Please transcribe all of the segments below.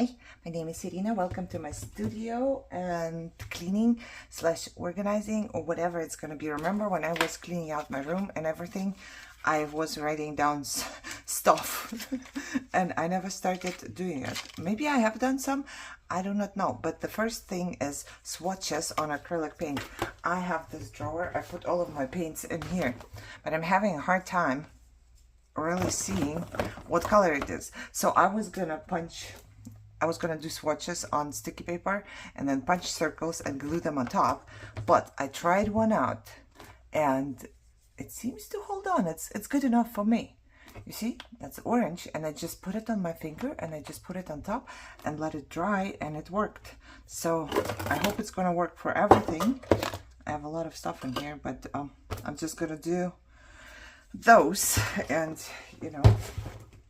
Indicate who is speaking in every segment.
Speaker 1: Hi, my name is Irina. Welcome to my studio and cleaning slash organizing or whatever it's going to be. Remember when I was cleaning out my room and everything, I was writing down stuff and I never started doing it. Maybe I have done some, I do not know. But the first thing is swatches on acrylic paint. I have this drawer. I put all of my paints in here, but I'm having a hard time really seeing what color it is. So I was gonna do swatches on sticky paper and then punch circles and glue them on top, but I tried one out and it seems to hold on. It's good enough for me. You see, that's orange, and I just put it on my finger and I just put it on top and let it dry, and it worked. So I hope it's gonna work for everything. I have a lot of stuff in here, but I'm just gonna do those, and you know,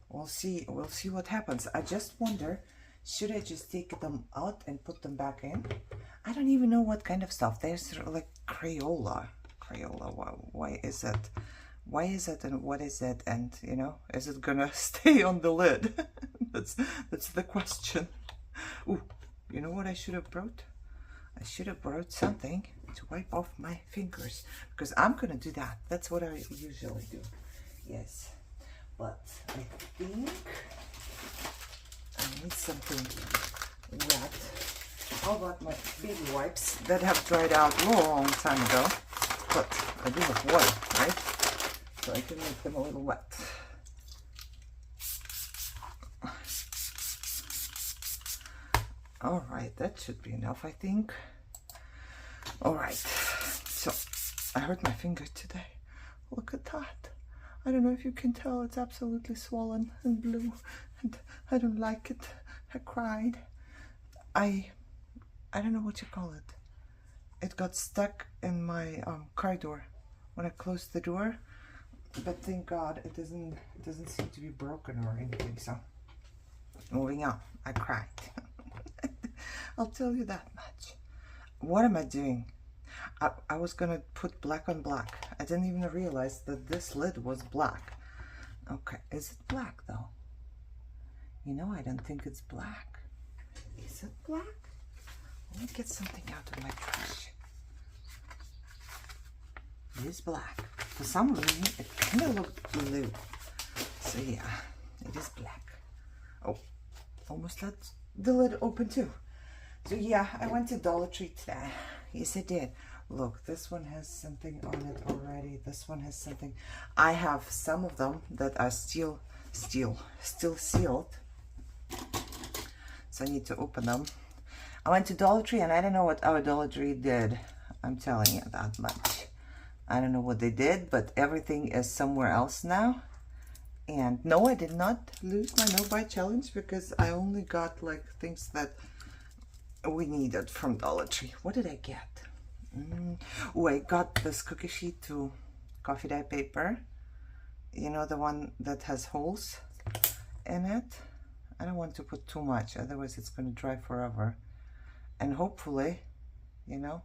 Speaker 1: we'll see what happens. I just wonder, should I just take them out and put them back in? I don't even know what kind of stuff. There's like Crayola. Why is it and what is it, and you know, is it gonna stay on the lid? that's the question. Ooh, you know what I should have brought? I should have brought something to wipe off my fingers, because I'm gonna do that. That's what I usually do. Yes, but I think I need something wet. How about my baby wipes that have dried out a long time ago? But I do have water, right? So I can make them a little wet. All right, that should be enough, I think. All right, so I hurt my finger today. Look at that. I don't know if you can tell, it's absolutely swollen and blue, and I don't like it. I cried. I don't know what you call it. It got stuck in my car door when I closed the door, but thank God it doesn't seem to be broken or anything. So moving on, I cried. I'll tell you that much. What am I doing? I was gonna put black on black. I didn't even realize that this lid was black. Okay, is it black though? You know, I don't think it's black. Is it black? Let me get something out of my trash. It is black. For some reason, it kind of looked blue. So yeah, it is black. Oh, almost let the lid open too. So yeah, I went to Dollar Tree today. Yes, I did. Look, this one has something on it already. This one has something. I have some of them that are still sealed. So I need to open them. I went to Dollar Tree and I don't know what our Dollar Tree did. I'm telling you that much. I don't know what they did, but everything is somewhere else now. And no, I did not lose my no buy challenge, because I only got like things that we needed from Dollar Tree. What did I get? Oh, I got this cookie sheet to coffee dye paper. You know, the one that has holes in it. I don't want to put too much, otherwise it's going to dry forever. And hopefully, you know,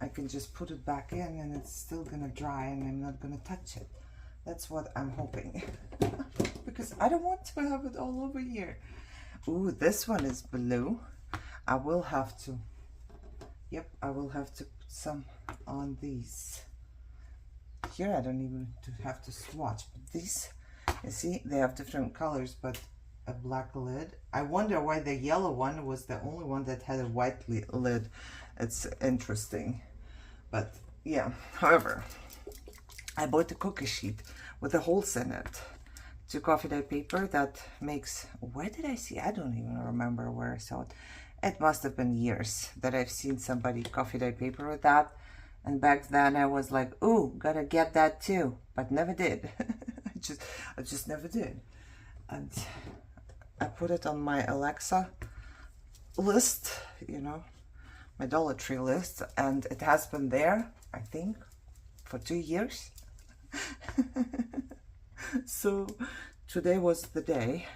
Speaker 1: I can just put it back in and it's still going to dry and I'm not going to touch it. That's what I'm hoping. Because I don't want to have it all over here. Ooh, this one is blue. I will have to, yep, I will have to put some on these. Here I don't even have to swatch, but these, you see, they have different colors, but a black lid. I wonder why the yellow one was the only one that had a white lid. It's interesting. But yeah, however, I bought a cookie sheet with the holes in it to coffee dye paper that makes, where did I see? I don't even remember where I saw it. It must have been years that I've seen somebody coffee dye paper with that. And back then I was like, ooh, gotta get that too. But never did. I just never did. And I put it on my Alexa list, you know, my Dollar Tree list. And it has been there, I think, for 2 years. So today was the day.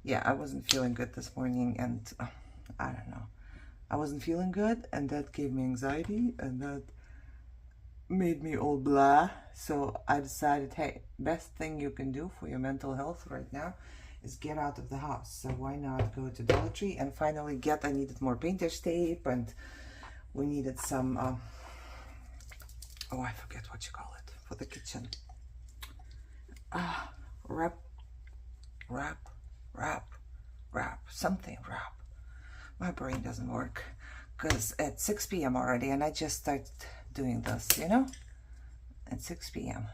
Speaker 1: Yeah, I wasn't feeling good this morning, and I don't know. I wasn't feeling good, and that gave me anxiety, and that made me all blah. So I decided, hey, best thing you can do for your mental health right now is get out of the house. So why not go to Dollar Tree and finally get, I needed more painter's tape, and we needed some, oh, I forget what you call it, for the kitchen. Wrap, something wrap. My brain doesn't work because at 6 p.m. already, and I just started doing this, you know, at 6 p.m.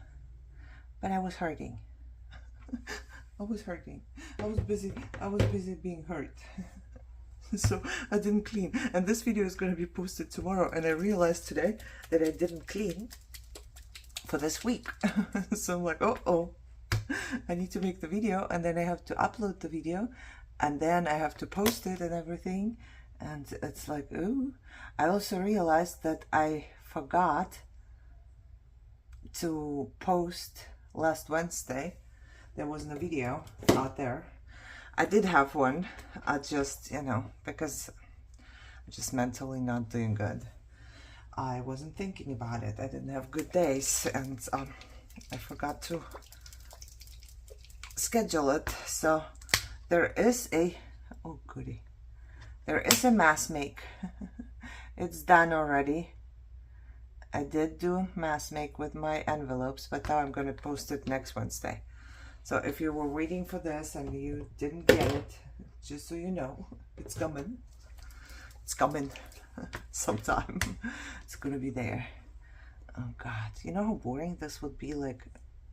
Speaker 1: But I was hurting. I was hurting. I was busy being hurt. So I didn't clean. And this video is going to be posted tomorrow. And I realized today that I didn't clean for this week. So I'm like, oh, I need to make the video, and then I have to upload the video, and then I have to post it and everything. And it's like, ooh. I also realized that I forgot to post last Wednesday. There wasn't a video out there. I did have one. I just, you know, because I'm just mentally not doing good. I wasn't thinking about it. I didn't have good days, and I forgot to schedule it. So there is a, oh goody, there is a mass make. It's done already. I did do mass make with my envelopes, but now I'm going to post it next Wednesday. So if you were waiting for this and you didn't get it, just so you know, it's coming. It's coming sometime. It's going to be there. Oh God, you know how boring this would be, like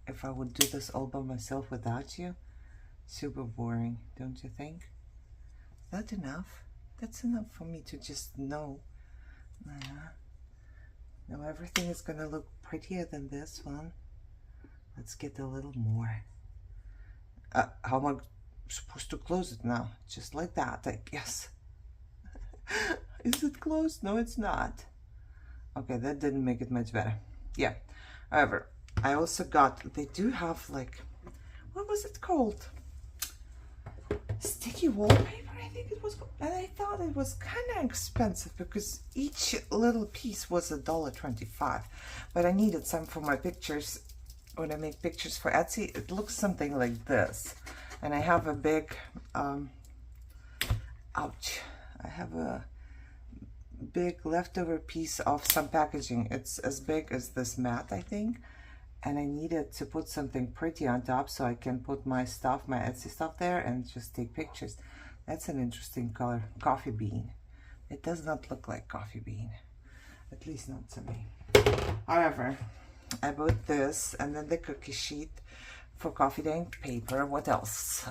Speaker 1: if I would do this all by myself without you? Super boring, don't you think? Is that enough? That's enough for me to just know. Now everything is gonna look prettier than this one. Let's get a little more. How am I supposed to close it now? Just like that, I guess. Is it closed? No, it's not. Okay, that didn't make it much better. Yeah. However, I also got, they do have like, what was it called? Sticky wallpaper, I think it was. And I thought it was kind of expensive because each little piece was $1.25. But I needed some for my pictures. When I make pictures for Etsy, it looks something like this. And I have a big, ouch, I have a big leftover piece of some packaging. It's as big as this mat, I think. And I needed to put something pretty on top so I can put my stuff, my Etsy stuff there, and just take pictures. That's an interesting color, coffee bean. It does not look like coffee bean, at least not to me. However, I bought this, and then the cookie sheet for coffee dang paper. What else?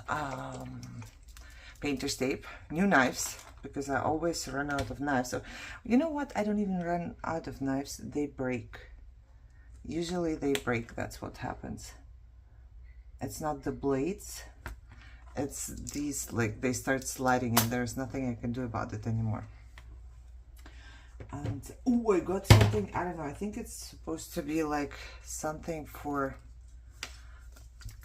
Speaker 1: Painter's tape, new knives, because I always run out of knives. So you know what? I don't even run out of knives. They break. Usually they break. That's what happens. It's not the blades. It's these, like, they start sliding and there's nothing I can do about it anymore. And oh, I got something, I don't know, I think it's supposed to be like something for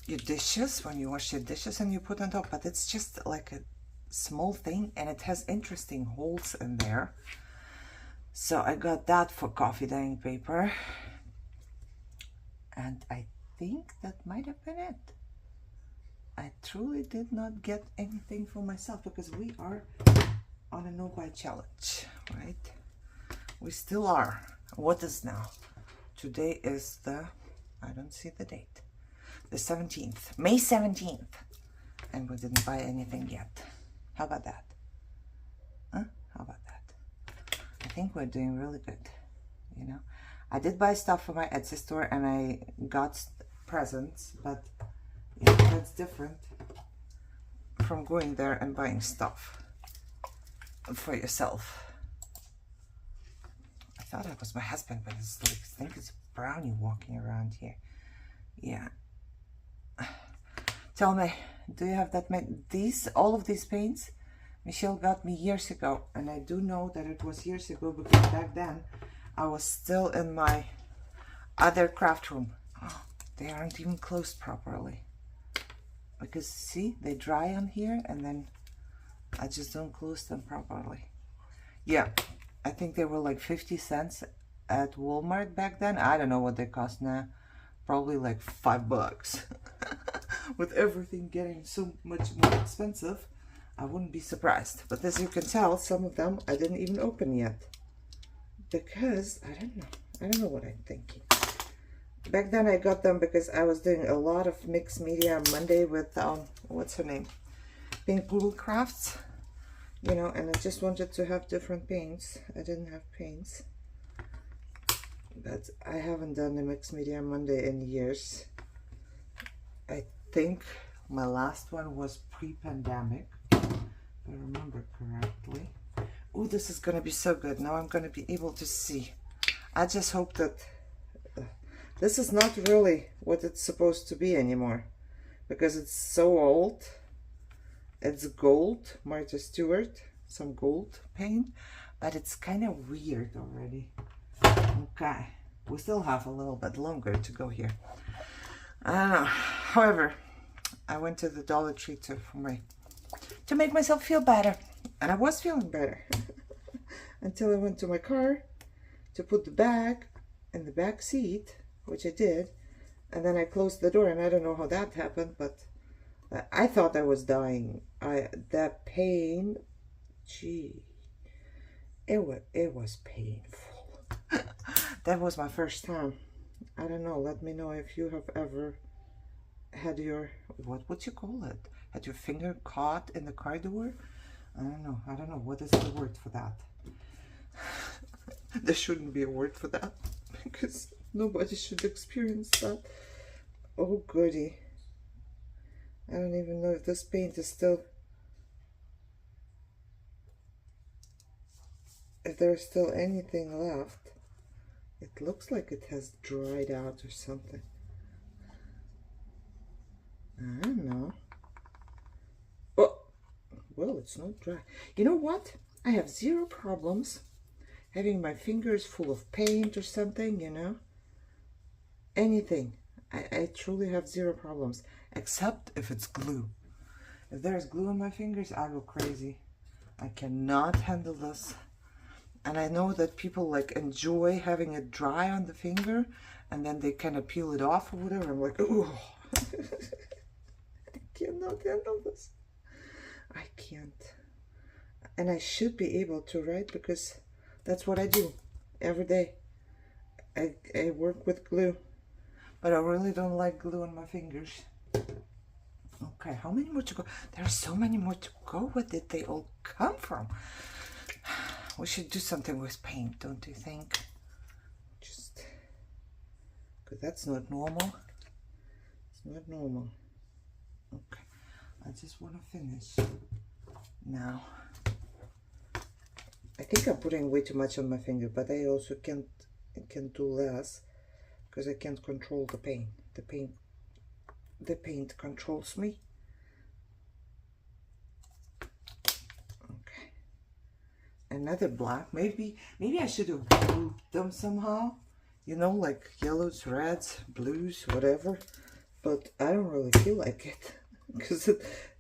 Speaker 1: your dishes, when you wash your dishes and you put on top, but it's just like a small thing and it has interesting holes in there. So I got that for coffee dang paper. And I think that might have been it. I truly did not get anything for myself because we are on a no-buy challenge, right? We still are. What is now? Today is the, I don't see the date, the 17th, May 17th. And we didn't buy anything yet. How about that? Huh? How about that? I think we're doing really good, you know? I did buy stuff for my Etsy store and I got presents, but you know, that's different from going there and buying stuff for yourself. I thought it was my husband, but it's like, I think it's a brownie walking around here. Yeah. Tell me, do you have that many? All of these paints, Michelle got me years ago, and I do know that it was years ago because back then I was still in my other craft room. Oh, they aren't even closed properly. Because see, they dry on here and then I just don't close them properly. Yeah, I think they were like 50 cents at Walmart back then. I don't know what they cost now. Probably like $5. With everything getting so much more expensive, I wouldn't be surprised. But as you can tell, some of them I didn't even open yet. Because, I don't know what I'm thinking. Back then I got them because I was doing a lot of mixed media Monday with, what's her name? Pink Poodle Crafts. You know, and I just wanted to have different paints. I didn't have paints. But I haven't done the mixed media Monday in years. I think my last one was pre-pandemic, if I remember correctly. Oh, this is gonna be so good. Now I'm gonna be able to see. I just hope that this is not really what it's supposed to be anymore, because it's so old. It's gold, Martha Stewart, some gold paint, but it's kind of weird already. Okay, we still have a little bit longer to go here. I don't know. However, I went to the Dollar Tree to make myself feel better, and I was feeling better until I went to my car to put the bag in the back seat, which I did, and then I closed the door, and I don't know how that happened, but I thought I was dying. That pain, gee, it was painful. That was my first time. I don't know. Let me know if you have ever had your, what would you call it? Had your finger caught in the car door? I don't know. I don't know. What is the word for that? There shouldn't be a word for that, because nobody should experience that. Oh, goody. I don't even know if this paint is still, if there's still anything left. It looks like it has dried out or something. I don't know. Oh, well, it's not dry. You know what? I have zero problems having my fingers full of paint or something, you know. Anything. I truly have zero problems. Except if it's glue. If there's glue on my fingers, I go crazy. I cannot handle this. And I know that people like enjoy having it dry on the finger and then they kind of peel it off or whatever. I'm like, ooh. I cannot handle this. I can't. And I should be able to, right? Because that's what I do every day. I work with glue. But I really don't like glue on my fingers. Okay, how many more to go? There are so many more to go. Where did they all come from? We should do something with paint, don't you think? Just, because that's not normal. It's not normal. Okay, I just want to finish now. I think I'm putting way too much on my finger, but I also can do less because I can't control the paint. The paint controls me. Okay. Another black. Maybe I should have grouped them somehow. You know, like yellows, reds, blues, whatever. But I don't really feel like it. Because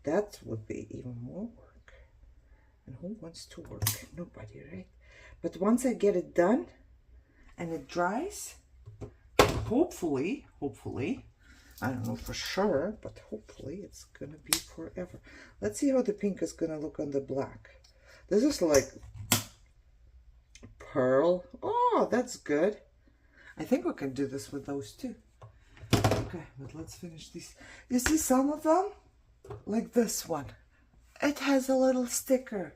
Speaker 1: that would be even more work. And who wants to work? Nobody, right? But once I get it done and it dries, hopefully, I don't know for sure, but hopefully it's gonna be forever. Let's see how the pink is gonna look on the black. This is like pearl. Oh, that's good. I think we can do this with those too. Okay, but let's finish these. You see some of them? Like this one. It has a little sticker.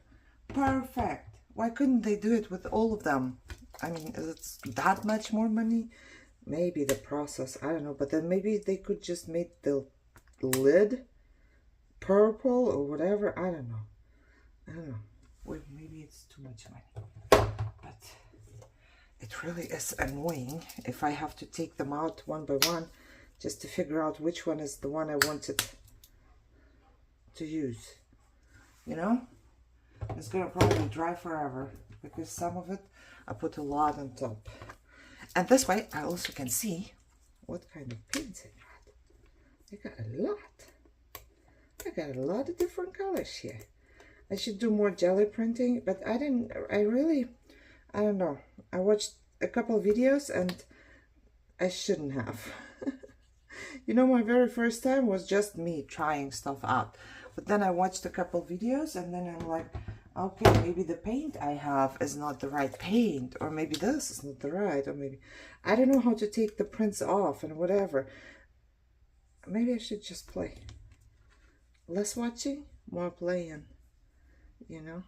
Speaker 1: Perfect. Why couldn't they do it with all of them? I mean, is it that much more money? Maybe the process, I don't know. But then maybe they could just make the lid purple or whatever. I don't know. Well, maybe it's too much money. But it really is annoying if I have to take them out one by one just to figure out which one is the one I wanted to use. You know? It's gonna probably dry forever because some of it I put a lot on top. And this way I also can see what kind of paints I got. I got a lot of different colors here. I should do more jelly printing, but I don't know. I watched a couple of videos and I shouldn't have. You know, my very first time was just me trying stuff out. But then I watched a couple videos and then I'm like, okay, maybe the paint I have is not the right paint, or maybe this is not the right, or maybe I don't know how to take the prints off and whatever. Maybe I should just play. Less watching, more playing, you know.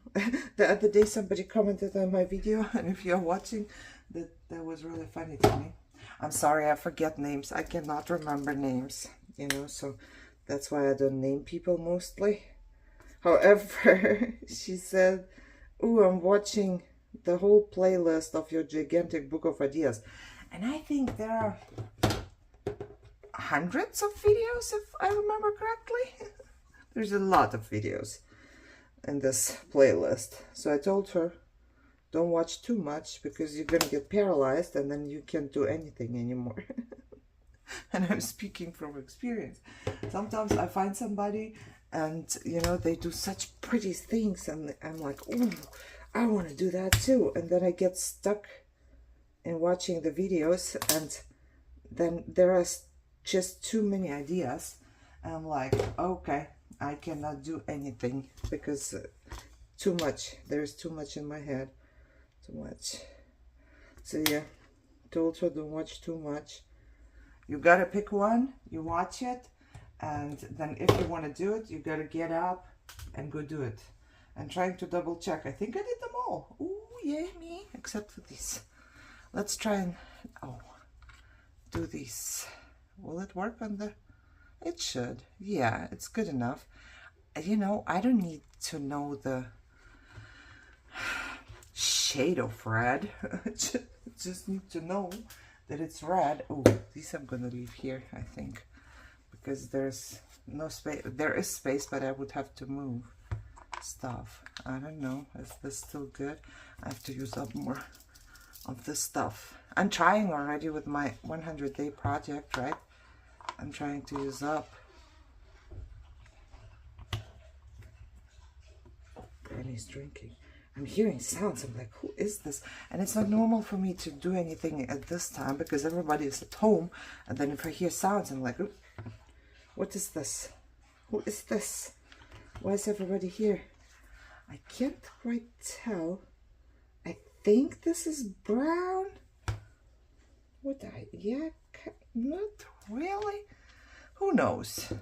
Speaker 1: The other day somebody commented on my video, and if you're watching, that was really funny to me. I'm sorry, I forget names. I cannot remember names, you know, so that's why I don't name people mostly. However, she said, "Ooh, I'm watching the whole playlist of your gigantic book of ideas." And I think there are hundreds of videos, if I remember correctly. There's a lot of videos in this playlist. So I told her, don't watch too much because you're gonna get paralyzed and then you can't do anything anymore. And I'm speaking from experience. Sometimes I find somebody and, you know, they do such pretty things and I'm like, ooh, I want to do that too. And then I get stuck in watching the videos and then there are just too many ideas. And I'm like, okay, I cannot do anything because too much. There's too much in my head. Too much. So yeah, told her don't watch too much. You gotta pick one, you watch it, and then if you want to do it, you gotta get up and go do it. And trying to double check. I think I did them all. Ooh, yeah, me. Except for these. Let's try and do these. Will it work on the... It should. Yeah, it's good enough. You know, I don't need to know the shade of red. Just need to know that it's red. Oh, these I'm gonna leave here, I think, because there's no space. There is space, but I would have to move stuff. I don't know. Is this still good? I have to use up more of this stuff. I'm trying already with my 100-day project, right? I'm trying to use up. Granny's drinking. I'm hearing sounds. I'm like, who is this? And it's not normal for me to do anything at this time because everybody is at home. And then if I hear sounds, I'm like, what is this? Who is this? Why is everybody here? I can't quite tell. I think this is brown. Yeah, not really. Who knows?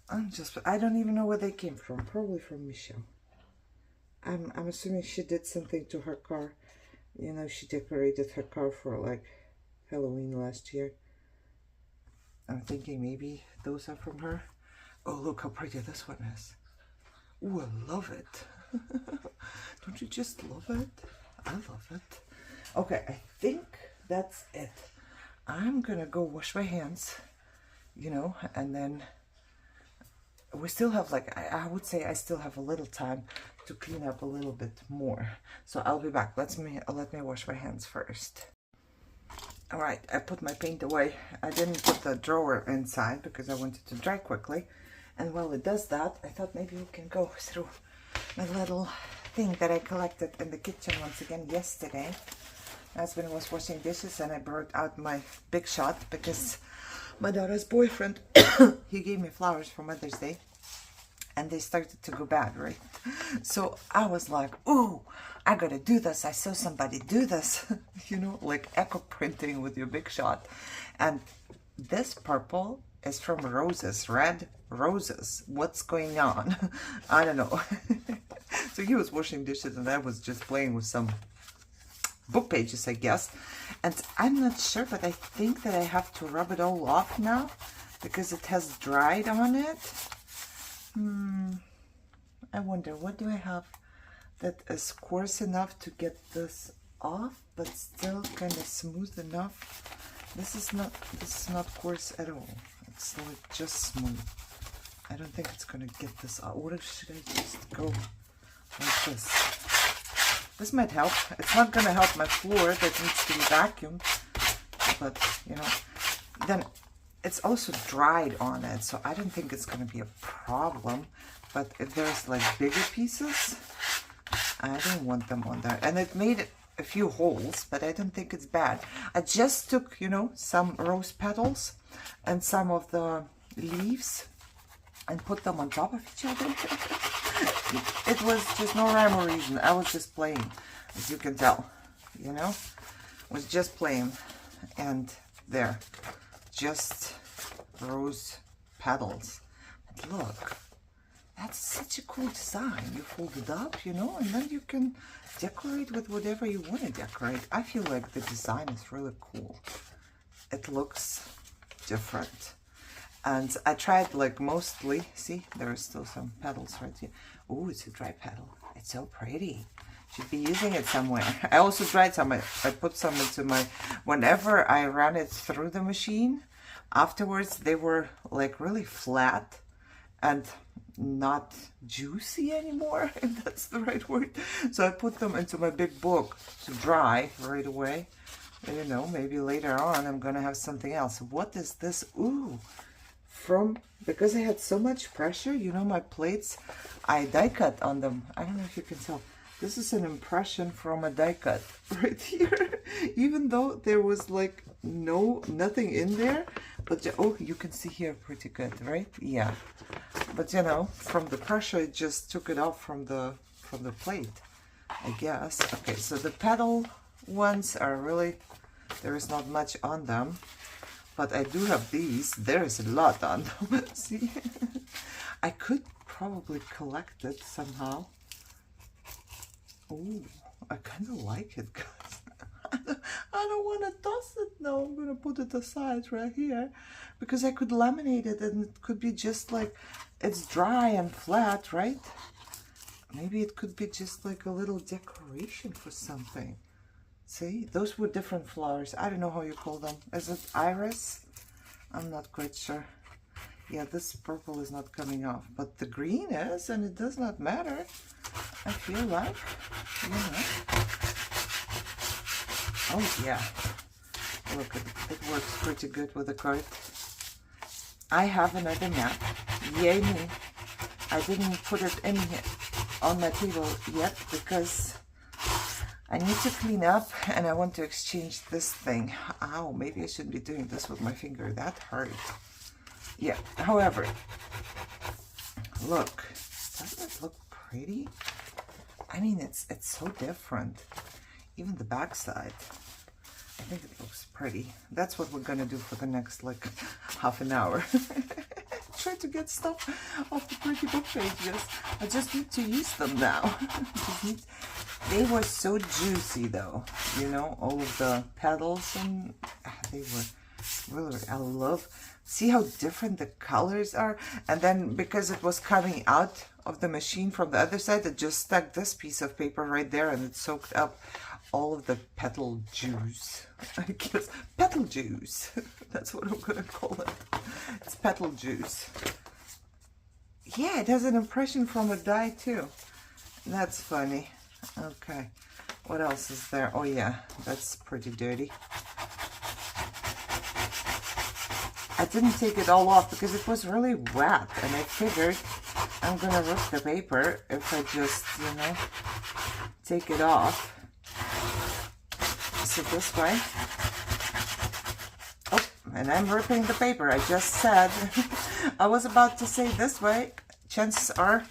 Speaker 1: I don't even know where they came from. Probably from Michelle. I'm assuming she did something to her car. You know, she decorated her car for like Halloween last year. I'm thinking maybe those are from her. Oh, look how pretty this one is. Ooh, I love it. Don't you just love it? I love it. Okay, I think that's it. I'm gonna go wash my hands, you know, and then we still have like, I would say I still have a little time to clean up a little bit more. So I'll be back. Let me wash my hands first. All right, I put my paint away. I didn't put the drawer inside because I wanted to dry quickly. And while it does that, I thought maybe we can go through my little thing that I collected in the kitchen once again yesterday. My husband was washing dishes and I brought out my Big Shot because my daughter's boyfriend, he gave me flowers for Mother's Day and they started to go bad, right? So I was like, ooh, I gotta do this. I saw somebody do this, you know, like echo printing with your Big Shot. And this purple is from roses, red roses. What's going on? I don't know. So he was washing dishes and I was just playing with some book pages, I guess. And I'm not sure, but I think that I have to rub it all off now because it has dried on it. I wonder, what do I have that is coarse enough to get this off but still kind of smooth enough? This is not coarse at all. It's like just smooth. I don't think it's gonna get this out. What if should I just go like this? This might help. It's not gonna help my floor that needs to be vacuumed, but you know, then it's also dried on it, so I don't think it's gonna be a problem. But if there's like bigger pieces, I don't want them on there. And it made a few holes, but I don't think it's bad. I just took, you know, some rose petals and some of the leaves and put them on top of each other. It was just no rhyme or reason. I was just playing, as you can tell, you know, was just playing. And there, just rose petals. But look, that's such a cool design. You fold it up, you know, and then you can decorate with whatever you want to decorate. I feel like the design is really cool. It looks different. And I tried like mostly, see, there are still some petals right here. Oh, it's a dry petal. It's so pretty. Should be using it somewhere. I also tried some, I put some into my, whenever I ran it through the machine, afterwards they were like really flat and not juicy anymore, if that's the right word. So I put them into my big book to dry right away. I don't know, maybe later on I'm gonna have something else. What is this? Ooh, because I had so much pressure, you know, my plates, I die cut on them. I don't know if you can tell. This is an impression from a die cut right here. Even though there was like nothing in there, but oh, you can see here pretty good, right? Yeah, but you know, from the pressure, it just took it off from the plate, I guess. Okay, so the petal ones are really, there is not much on them. But I do have these. There is a lot on them. See? I could probably collect it somehow. Oh, I kind of like it, guys. I don't want to toss it now. I'm going to put it aside right here. Because I could laminate it and it could be just like, it's dry and flat, right? Maybe it could be just like a little decoration for something. See, those were different flowers. I don't know how you call them. Is it iris? I'm not quite sure. Yeah, this purple is not coming off, but the green is, and it does not matter. I feel like, you know. Oh yeah, look, it works pretty good with the card. I have another map. Yay me! I didn't put it in here on my table yet because I need to clean up and I want to exchange this thing. Ow, maybe I shouldn't be doing this with my finger. That hurt. Yeah, however, look, doesn't it look pretty? I mean, it's so different. Even the back side. I think it looks pretty. That's what we're gonna do for the next like half an hour. Try to get stuff off the pretty book pages. I just need to use them now. They were so juicy though, you know, all of the petals, and they were really, I love, see how different the colors are. And then because it was coming out of the machine from the other side, it just stuck this piece of paper right there and it soaked up all of the petal juice. I guess petal juice. That's what I'm gonna call it. It's petal juice. Yeah, it has an impression from a die too. That's funny. Okay, what else is there? Oh yeah, that's pretty dirty. I didn't take it all off because it was really wet, and I figured I'm gonna rip the paper if I just, you know, take it off. So this way. Oh, and I'm ripping the paper. I just said, I was about to say this way. Chances are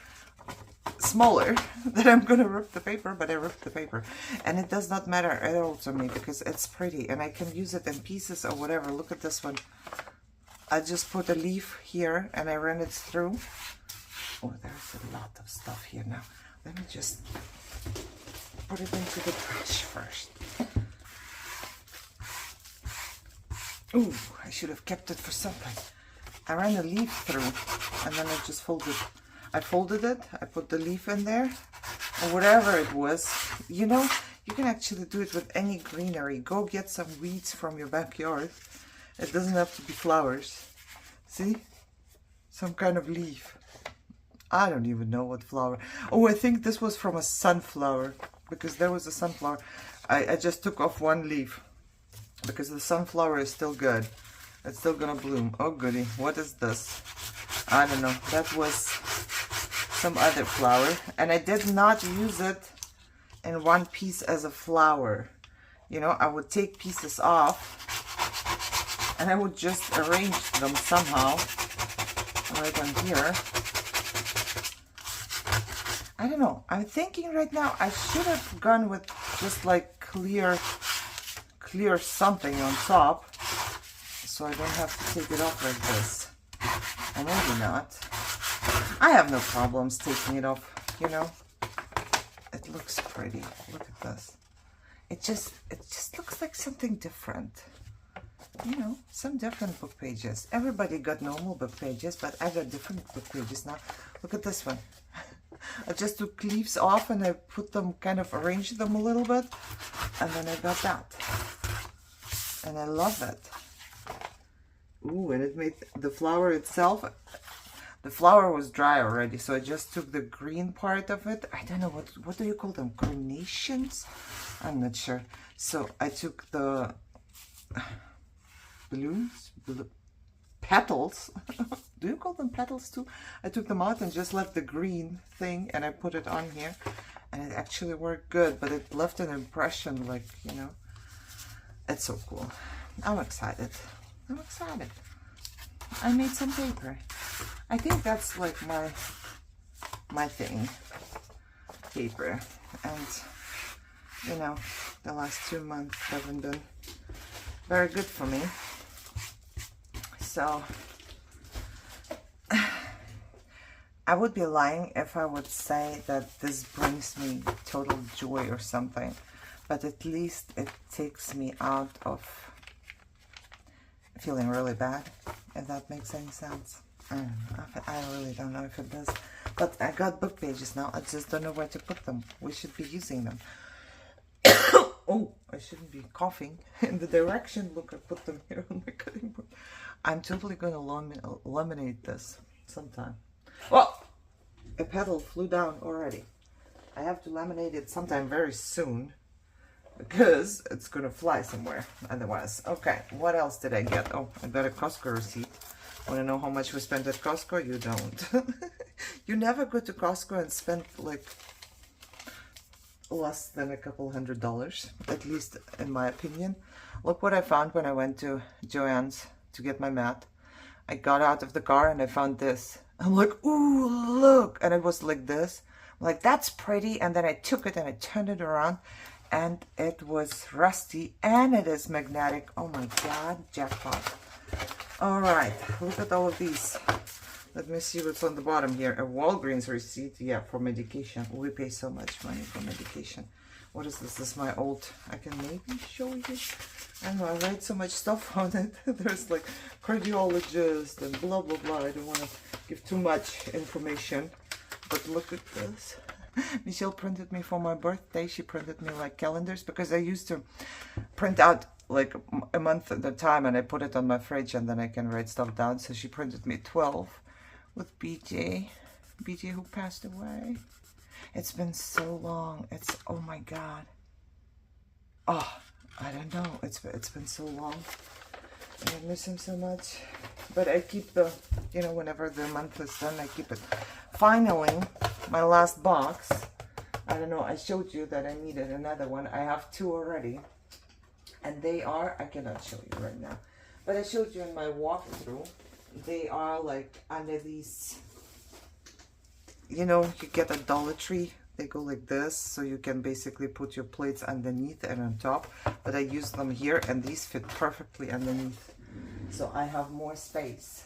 Speaker 1: smaller that I'm gonna rip the paper, but I ripped the paper, and it does not matter at all to me because it's pretty and I can use it in pieces or whatever. Look at this one. I just put a leaf here and I ran it through. Oh, there's a lot of stuff here now. Let me just put it into the trash first. Ooh, I should have kept it for something. I ran a leaf through and then I just folded. I folded it, I put the leaf in there, or whatever it was. You know, you can actually do it with any greenery. Go get some weeds from your backyard. It doesn't have to be flowers. See? Some kind of leaf. I don't even know what flower. Oh, I think this was from a sunflower, because there was a sunflower. I just took off one leaf, because the sunflower is still good. It's still gonna bloom. Oh goody, what is this? I don't know. That was some other flower, and I did not use it and one piece as a flower. You know, I would take pieces off and I would just arrange them somehow right on here. I don't know. I'm thinking right now I should have gone with just like clear something on top, so I don't have to take it off like this. Or maybe not. I have no problems taking it off, you know. It looks pretty. Look at this. It just looks like something different. You know, some different book pages. Everybody got normal book pages, but I got different book pages now. Look at this one. I just took leaves off and I put them, kind of arranged them a little bit, and then I got that. And I love it. Ooh, and it made the flower itself. The flower was dry already, so I just took the green part of it. I don't know, what do you call them? Carnations? I'm not sure. So I took the petals. Do you call them petals too? I took them out and just left the green thing and I put it on here. And it actually worked good, but it left an impression, like, you know. It's so cool. I'm excited. I'm excited. I made some paper. I think that's like my thing. Paper. And, you know, the last 2 months haven't been very good for me. So, I would be lying if I would say that this brings me total joy or something. But at least it takes me out of feeling really bad, if that makes any sense. I don't know. I really don't know if it does. But I got book pages now. I just don't know where to put them. We should be using them. Oh, I shouldn't be coughing in the direction. Look, I put them here on my cutting board. I'm totally going to laminate this sometime. Well, a petal flew down already. I have to laminate it sometime very soon, because it's gonna fly somewhere otherwise. Okay, what else did I get? Oh, I got a Costco receipt. Want to know how much we spent at Costco? You don't. You never go to Costco and spend like less than a couple $100, at least in my opinion. Look what I found when I went to Joann's to get my mat. I got out of the car and I found this. I'm like, ooh, look. And it was like this. I'm like, that's pretty. And then I took it and I turned it around. And it was rusty and it is magnetic. Oh my god, jackpot. All right, look at all of these. Let me see what's on the bottom here. A Walgreens receipt, yeah, for medication. We pay so much money for medication. What is this? This is my old, I can maybe show you. I don't know, I write so much stuff on it. There's like cardiologist and blah blah blah. I don't want to give too much information, but look at this. Michelle printed me for my birthday. She printed me like calendars, because I used to print out like a month at a time and I put it on my fridge and then I can write stuff down. So she printed me 12 with BJ who passed away. It's been so long. It's, oh my god. Oh, I don't know. It's been so long. And I miss him so much. But I keep the, you know, whenever the month is done, I keep it. Finally, my last box. I don't know, I showed you that I needed another one. I have 2 already. And they are, I cannot show you right now, but I showed you in my walkthrough. They are like under these, you know, you get a Dollar Tree. They go like this, so you can basically put your plates underneath and on top. But I use them here and these fit perfectly underneath. So I have more space.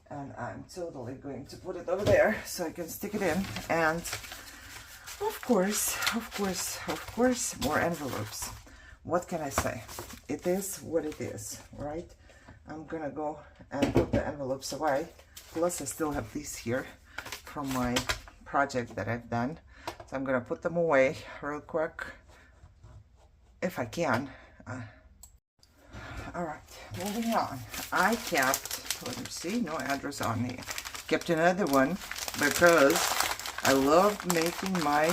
Speaker 1: And I'm totally going to put it over there so I can stick it in. And of course, more envelopes. What can I say? It is what it is, right? I'm gonna go and put the envelopes away. Plus I still have these here from my project that I've done. So I'm gonna put them away real quick, if I can. All right, moving on. I kept, let me see, no address on here. Kept another one because I loved making my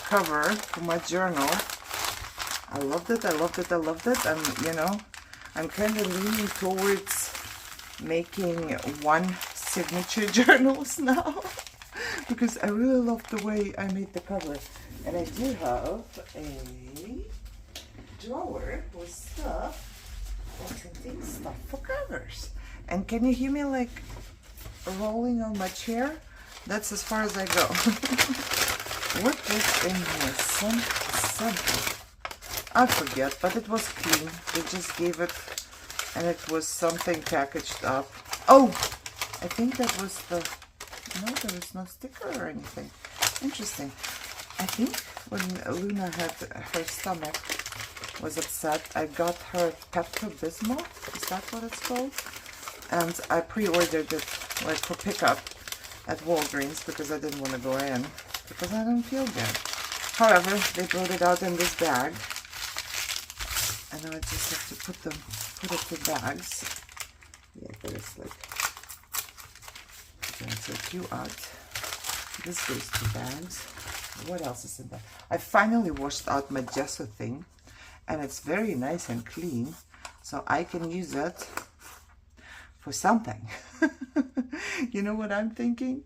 Speaker 1: cover for my journal. I loved it, I loved it, I loved it. And you know, I'm kind of leaning towards making one signature journals now because I really love the way I made the cover. And I do have a drawer with stuff that contains stuff for covers. And can you hear me like rolling on my chair? That's as far as I go. What is in here? Something. I forget, but it was clean. They just gave it, and it was something packaged up. Oh, I think that was the, no, there was no sticker or anything. Interesting. I think when Luna had her stomach was upset, I got her Pepto-Bismol. Is that what it's called? And I pre-ordered it like for pickup at Walgreens because I didn't want to go in because I don't feel good. However, they brought it out in this bag, and now I just have to put it to bags. Yeah, there's like, there's a few out. This goes to bags. What else is in there? I finally washed out my gesso thing, and it's very nice and clean, so I can use it for something. You know what I'm thinking?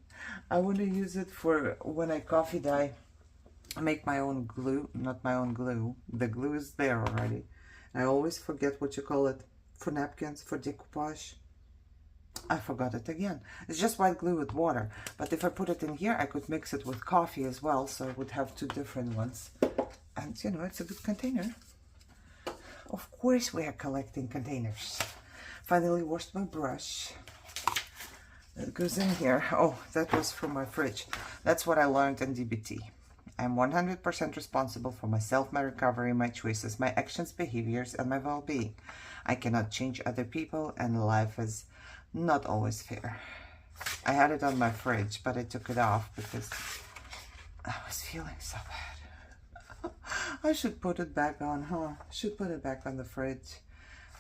Speaker 1: I want to use it for when I coffee dye. I make my own glue, not my own glue. The glue is there already. I always forget what you call it for napkins, for decoupage. I forgot it again. It's just white glue with water. But if I put it in here, I could mix it with coffee as well, so I would have two different ones. And you know, it's a good container. Of course we are collecting containers. Finally washed my brush. It goes in here. Oh, that was from my fridge. That's what I learned in DBT. I'm 100% responsible for myself, my recovery, my choices, my actions, behaviors, and my well-being. I cannot change other people, and life is not always fair. I had it on my fridge, but I took it off because I was feeling so bad. I should put it back on, huh? Should put it back on the fridge.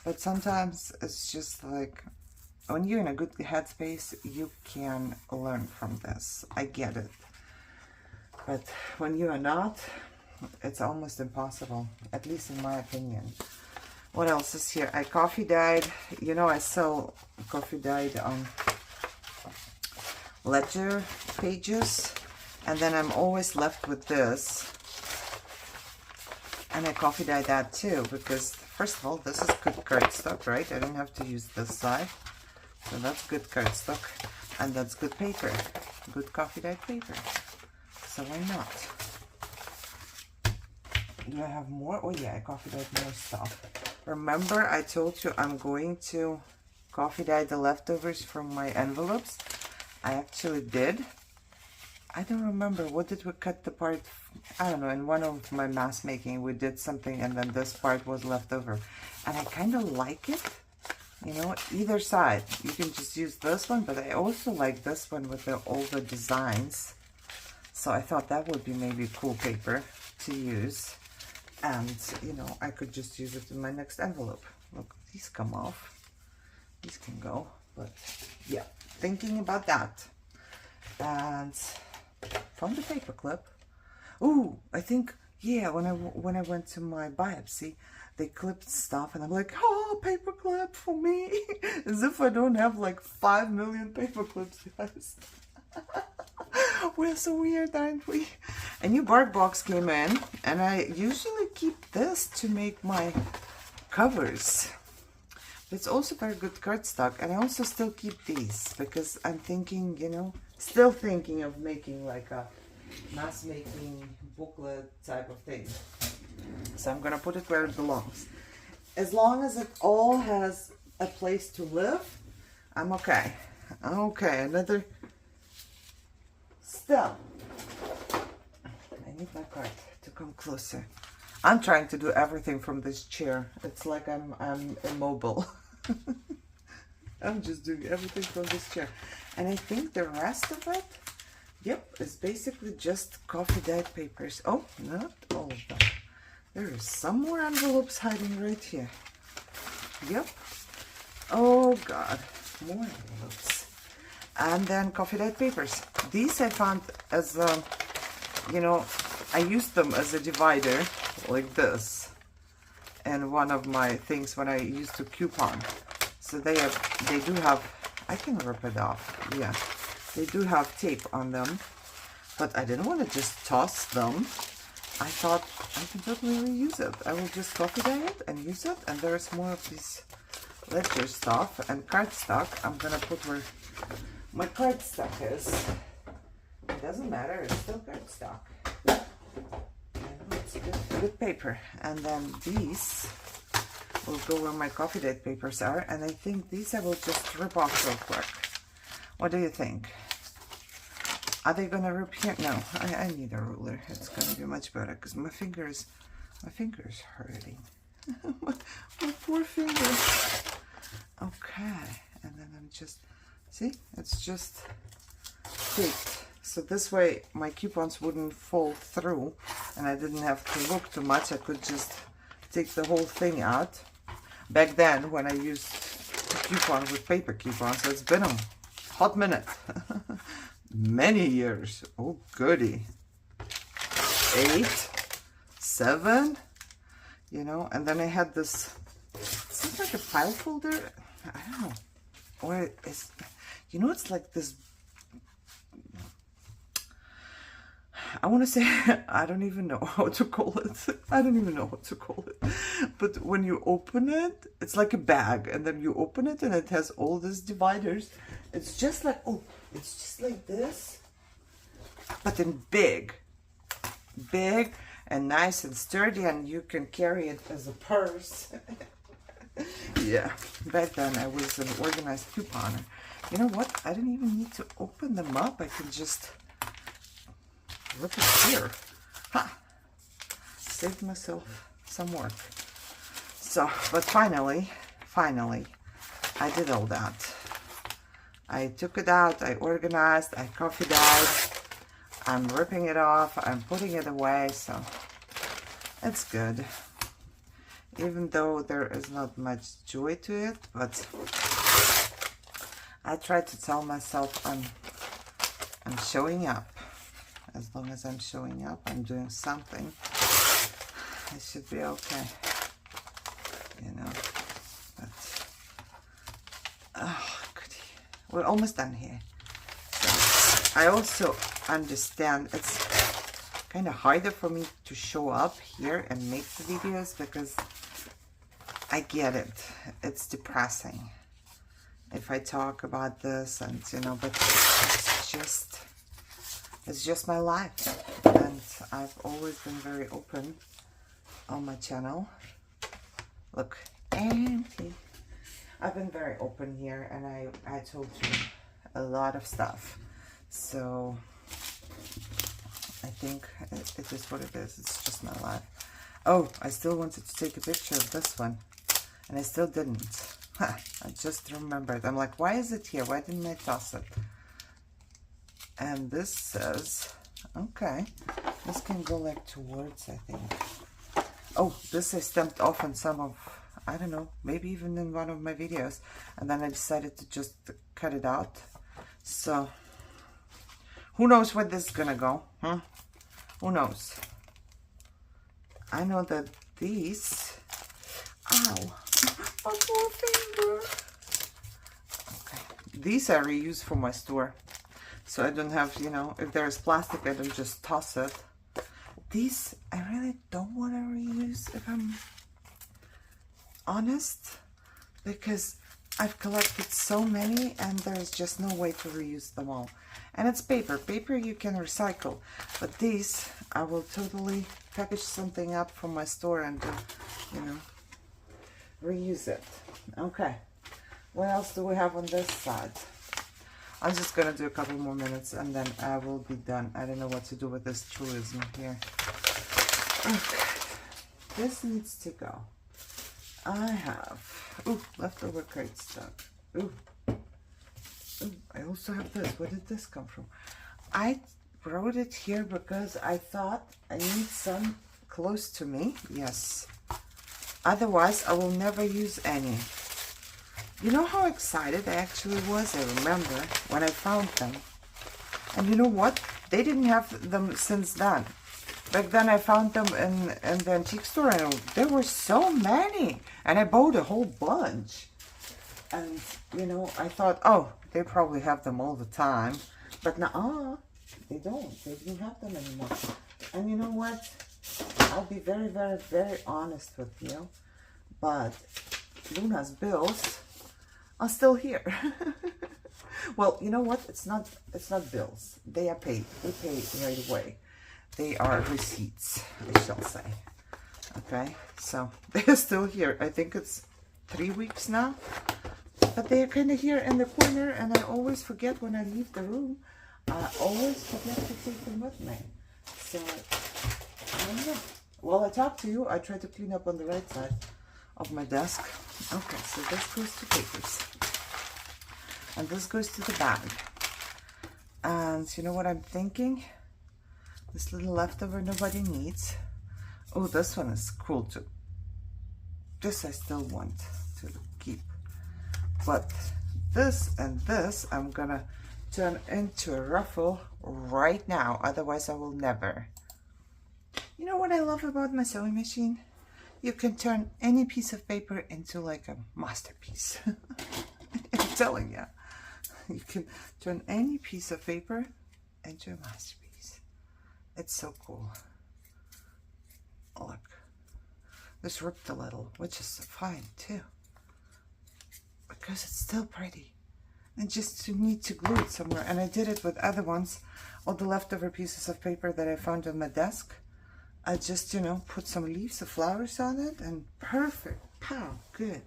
Speaker 1: But sometimes it's just like, when you're in a good headspace, you can learn from this. I get it. But when you are not, it's almost impossible, at least in my opinion. What else is here? I coffee dyed. You know, I sell coffee dyed ledger pages. And then I'm always left with this. And I coffee dyed that too, because first of all, this is good cardstock, right? I didn't have to use this side. So that's good cardstock. And that's good paper. Good coffee dyed paper. So why not? Do I have more? Oh yeah, I coffee dyed more stuff. Remember I told you I'm going to coffee dye the leftovers from my envelopes? I actually did. I don't remember. What did we cut the part? I don't know. In one of my mask making, we did something and then this part was left over. And I kind of like it. You know, either side. You can just use this one, but I also like this one with all the designs. So I thought that would be maybe cool paper to use. And, you know, I could just use it in my next envelope. Look, these come off. These can go. But, yeah, thinking about that. And found the paper clip. Ooh, I think, yeah, when I went to my biopsy, they clipped stuff. And I'm like, oh, paper clip for me. As if I don't have like 5 million paper clips, guys. We're so weird, aren't we? A new bark box came in, and I usually keep this to make my covers. But it's also very good cardstock, and I also still keep these because I'm thinking, you know, still thinking of making like a mask making booklet type of thing. So I'm gonna put it where it belongs. As long as it all has a place to live, I'm okay. Okay, another step. I need my card to come closer. I'm trying to do everything from this chair. It's like I'm immobile. I'm just doing everything from this chair. And I think the rest of it, yep, is basically just coffee dyed papers. Oh, not all of them. There is some more envelopes hiding right here. Yep. Oh God, more envelopes. And then coffee dyed papers. These I found as you know, I used them as a divider like this. And one of my things when I used to coupon. So they do have, I can rip it off. Yeah, they do have tape on them. But I didn't want to just toss them. I thought I can totally reuse it. I will just copy it and use it. And there's more of this ledger stuff and cardstock. I'm gonna put where my cardstock is. It doesn't matter, it's still cardstock. It's good paper. And then these will go where my coffee date papers are. And I think these I will just rip off real quick. What do you think? Are they gonna rip here? No, I need a ruler. It's gonna be much better because my fingers hurting. my poor fingers. Okay, and then I'm just, see, it's just taped. So this way my coupons wouldn't fall through and I didn't have to look too much. I could just take the whole thing out. Back then when I used coupons with paper coupons, so it's been a hot minute. Many years. Oh goody. 8, 7, you know, and then I had this, it's like a file folder. I don't know. Or it's, you know, it's like this, I want to say, I don't even know how to call it. I don't even know what to call it. But when you open it, it's like a bag. And then you open it and it has all these dividers. It's just like, oh, it's just like this. But in big. Big and nice and sturdy. And you can carry it as a purse. Yeah. Back then I was an organized couponer. You know what? I didn't even need to open them up. I can just rip it here. Ha! Saved myself some work. So, but finally, I did all that. I took it out, I organized, I coffee dyed. I'm ripping it off, I'm putting it away, so it's good. Even though there is not much joy to it, but I try to tell myself I'm showing up. As long as I'm showing up, I'm doing something, it should be okay, you know, but, oh, goody. We're almost done here. So, I also understand it's kind of harder for me to show up here and make the videos because I get it. It's depressing if I talk about this and, you know, but it's just my life, and I've always been very open on my channel. Look, empty. I've been very open here, and I told you a lot of stuff. So I think it is what it is. It's just my life. Oh, I still wanted to take a picture of this one, and I still didn't. I just remembered. I'm like, why is it here? Why didn't I toss it? And this says, okay, this can go like towards, I think. Oh, this I stamped off in some of, I don't know, maybe even in one of my videos. And then I decided to just cut it out. So, who knows where this is gonna go, huh? Who knows? I know that these, ow, my poor finger. Okay, these I reuse for my store. So I don't have, you know, if there's plastic, I don't just toss it. These, I really don't want to reuse, if I'm honest, because I've collected so many and there's just no way to reuse them all. And it's paper. Paper you can recycle. But these, I will totally package something up from my store and, you know, reuse it. Okay. What else do we have on this side? I'm just gonna do a couple more minutes and then I will be done. I don't know what to do with this truism here. Okay. This needs to go. I have, ooh, leftover crate stock. Ooh. Ooh, I also have this. Where did this come from? I wrote it here because I thought I need some close to me. Yes. Otherwise, I will never use any. You know how excited I actually was, I remember, when I found them. And you know what? They didn't have them since then. Back then I found them in the antique store and there were so many. And I bought a whole bunch. And, you know, I thought, oh, they probably have them all the time. But no, they don't. They didn't have them anymore. And you know what? I'll be very, very, very honest with you. But Luna's bills are still here. Well, you know what? It's not bills. They are paid. They pay right away. They are receipts, I shall say. Okay, so they're still here. I think it's 3 weeks now. But they are kind of here in the corner, and I always forget when I leave the room. I always forget to take them with me. So, I don't know. While I talk to you, I try to clean up on the right side of my desk. Okay, so this goes to papers. And this goes to the bag. And you know what I'm thinking? This little leftover nobody needs. Oh, this one is cool too. This I still want to keep. But this and this I'm gonna turn into a ruffle right now. Otherwise I will never. You know what I love about my sewing machine? You can turn any piece of paper into like a masterpiece. I'm telling you. You can turn any piece of paper into a masterpiece. It's so cool. Look. This ripped a little, which is fine too. Because it's still pretty. And just you need to glue it somewhere. And I did it with other ones. All the leftover pieces of paper that I found on my desk. I just, you know, put some leaves of flowers on it. And perfect. Pow. Good.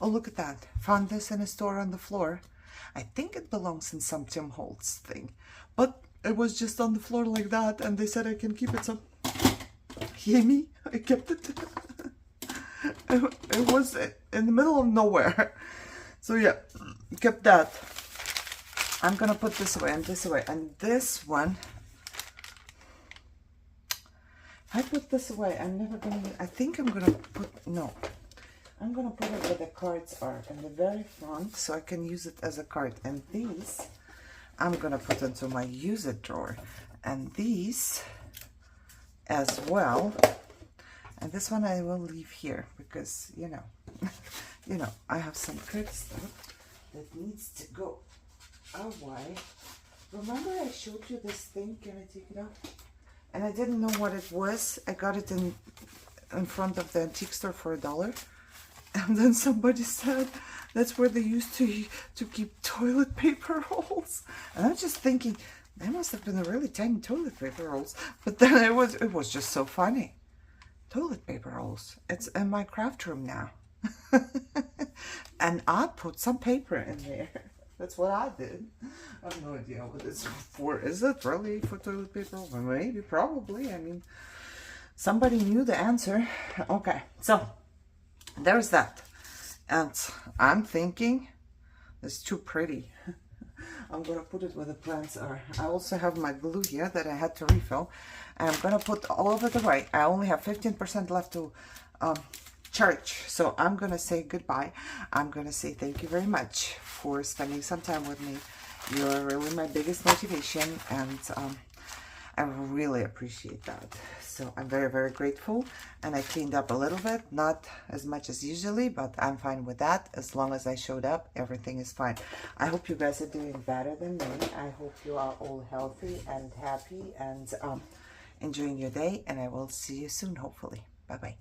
Speaker 1: Oh, look at that. Found this in a store on the floor. I think it belongs in some Tim Holtz thing. But it was just on the floor like that. And they said I can keep it so... Hear me? I kept it. It was in the middle of nowhere. So yeah, kept that. I'm gonna put this away and this away. And this one... If I put this away, I'm never gonna... I think I'm gonna put... No. I'm gonna put it where the cards are in the very front so I can use it as a card. And these I'm gonna put into my use it drawer. And these as well. And this one I will leave here because, you know, you know, I have some good stuff that needs to go away. Remember I showed you this thing? Can I take it out? And I didn't know what it was. I got it in front of the antique store for $1. And then somebody said that's where they used to keep toilet paper rolls. And I'm just thinking, they must have been a really tiny toilet paper rolls. But then it was just so funny. Toilet paper rolls. It's in my craft room now. And I put some paper in there. That's what I did. I have no idea what it's for. Is it really for toilet paper? Well, maybe, probably. I mean, somebody knew the answer. Okay, so there's that. And I'm thinking it's too pretty. I'm gonna put it where the plants are. I also have my glue here that I had to refill. And I'm gonna put all of it away. I only have 15% left to charge. So I'm gonna say goodbye. I'm gonna say thank you very much for spending some time with me. You're really my biggest motivation, and I really appreciate that. So I'm very, very grateful. And I cleaned up a little bit, not as much as usually, but I'm fine with that. As long as I showed up, everything is fine. I hope you guys are doing better than me. I hope you are all healthy and happy and enjoying your day. And I will see you soon, hopefully. Bye-bye.